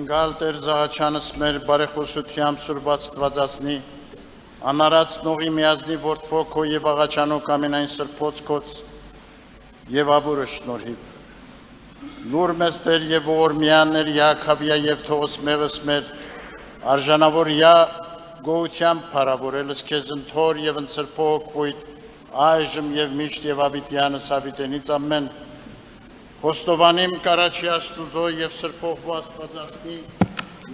Ընկալ Տեր Զաղաչյանս մեր բարեխոսությամբ սուրբացվածածնի, անարացնողի միազնի որդվոքո և աղաչանոք ամենայն սրբոցքոց և աբուրը շնորհիվ։ Լուր մեզ Տեր և ողորմյաններ Յակավյա և թողս մեղս մեր, արժանավոր յա գոհությամբ փարավորելս քեզ ընթոր և ընծրփող վույթ, այժմ և միշտ և ավիտյանս ավիտենից ամեն, Խոստովանիմ կարաչի աստուծո և սրբող աստվածածնի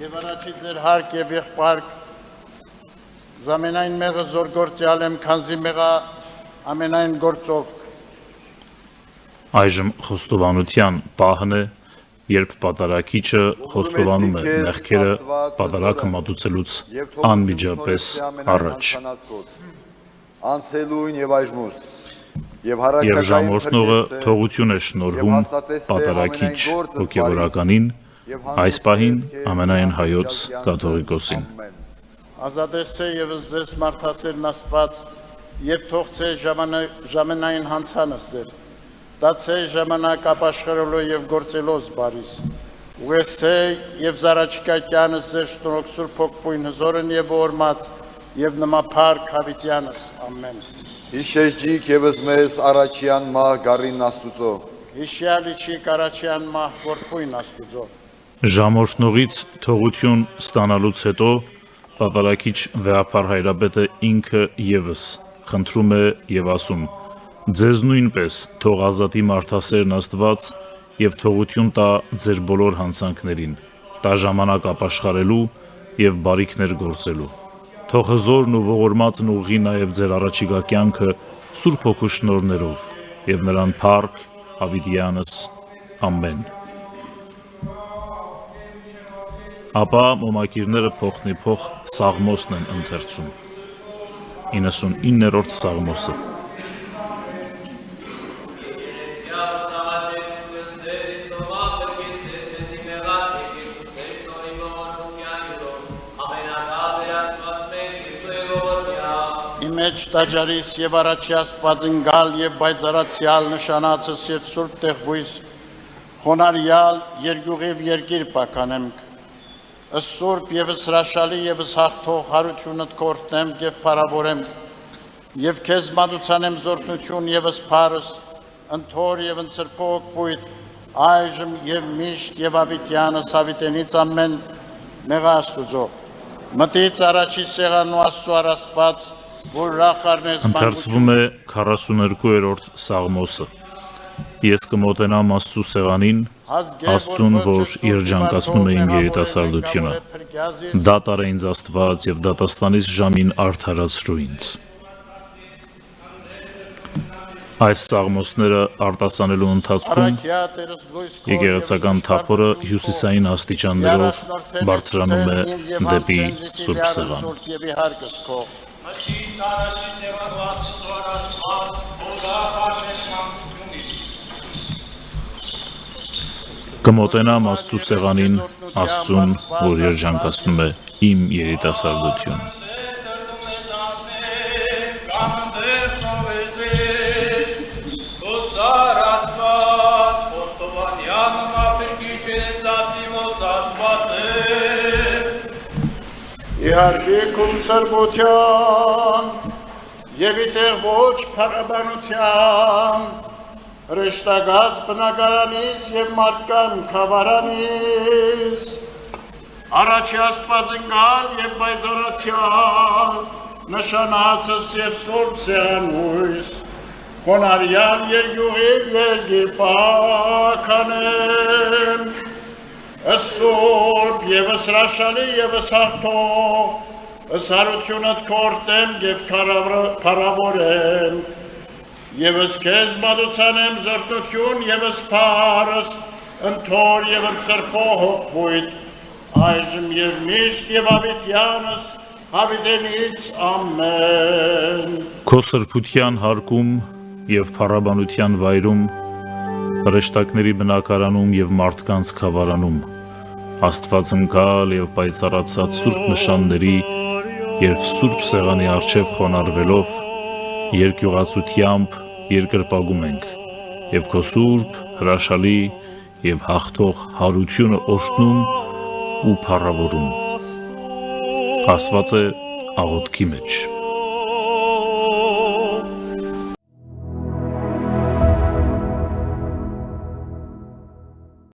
և առաջի ձեր հարկ և եղբարկ, զամենայն մեղը զորգործյալ եմ, քանզի մեղա ամենայն գործով։ Այժմ խոստովանության պահն է, երբ պատարագիչը խոստովանում է մեղքերը պատարագը մատուցելուց անմիջապես առաջ։ Անցելույն և այժմուս Եվ ժամորդնողը թողություն է շնորհում պատարագիչ հոգևորականին, այս պահին ամենայն հայոց կաթողիկոսին։ Ազատեցե ևս ձեզ մարդասերն Աստված, և թողցե ժամանային հանցանս ձեր, տացե ժամանակ ապաշխարելով և գործելով բարիս, ուղեսցե և զարաչիկայքյանս ձեր շնորհք Սուրբ Հոգվույն հզորն և ողորմած և նմափառք հավիտյանս, ամեն։ Հիշեջիկ ևս մեզ առաջյան մահ գարին աստուծո։ Հիշյալիչի կարաչյան մահ որդվույն աստուծո։ Ժամորդնողից թողություն ստանալուց հետո պատարագիչ վեհափառ հայրապետը ինքը ևս խնդրում է և ասում. ձեզ նույնպես թող ազատի մարդասերն Աստված և թողություն տա ձեր բոլոր հանցանքներին, տա ժամանակ ապաշխարելու և բարիքներ գործելու։ Թող հզորն ու ողորմածն ուղղի նաև ձեր առաջիկա կյանքը Սուրբ Հոգու շնորհներով և նրան փառք հավիտյանս, ամեն։ Ապա մոմակիրները փոխնիփոխ Սաղմոսն են ընթերցում։ 99-րդ Սաղմոսը։ Մեջ տաճարիս և առաջի Աստված ընկալ և բայձարացյալ նշանացս և սուրբ տեղվույս, խոնարյալ երկյուղիվ երկիր պականեմք, ըստ սուրբ ևս հրաշալի ևս հաղթող հարությունըտ կորտնեմք և պարավորեմք, և քեզ մատուցանեմ զորտնություն ևս պարս, ընթոր և ընծրփող վույթ, այժմ և միշտ և ավիտյանս ավիտենից ամեն մեղա Աստուծո, մտից առաջի սեղան ու Աստծո առաստված, Ընթերցվում է 42-րդ Սաղմոսը։ Ես կմոտենամ Աստծու սեղանին, Աստծուն, որ երջանկացնում է իմ երիտասարդությունը։ Դատար է ինձ Աստված և դատաստանից ժամին արդարացրու ինձ։ Այս սաղմոսները արտասանելու ընթացքում եկեղեցական թափորը հյուսիսային աստիճաններով բարձրանում է դեպի Սուրբ Սեղան։ Կմոտենամ Աստծու սեղանին, Աստծուն, որ երջանկացնում է իմ երիտասարդությունը։ Իհարկե քում սրբության և իտեղ ոչ փառաբանության, հրեշտակած բնակարանից և մարդկան քավարանից, առաջի Աստված ընկալ և բայձարացյալ, նշանացս և սուրբ սեղանույս, խոնարյալ երկյուղիվ երկիր պականեմ, Սուրբ ևս հրաշալի ևս հաղթող, հարությունըտ կորտեմ և փառավորեմ, ևս քեզ մատուցանեմ զորտնություն ևս պարս, ընթոր և ընծրփող հոգվույթ, այժմ և միշտ և ավիտյանս հավիտենից ամեն։ Քո սրբության հարկում և փառաբանության վայրում, հրեշտակների բնակարանում և մարդկանց քավարանում, Աստված ընկալ և պայծառացած սուրբ նշանների և սուրբ սեղանի առջև խոնարհվելով, երկյուղացությամբ երկրպագում ենք և քո սուրբ, հրաշալի և հաղթող հարությունը օրհնում ու փառավորում։ Ասված է աղոթքի մեջ։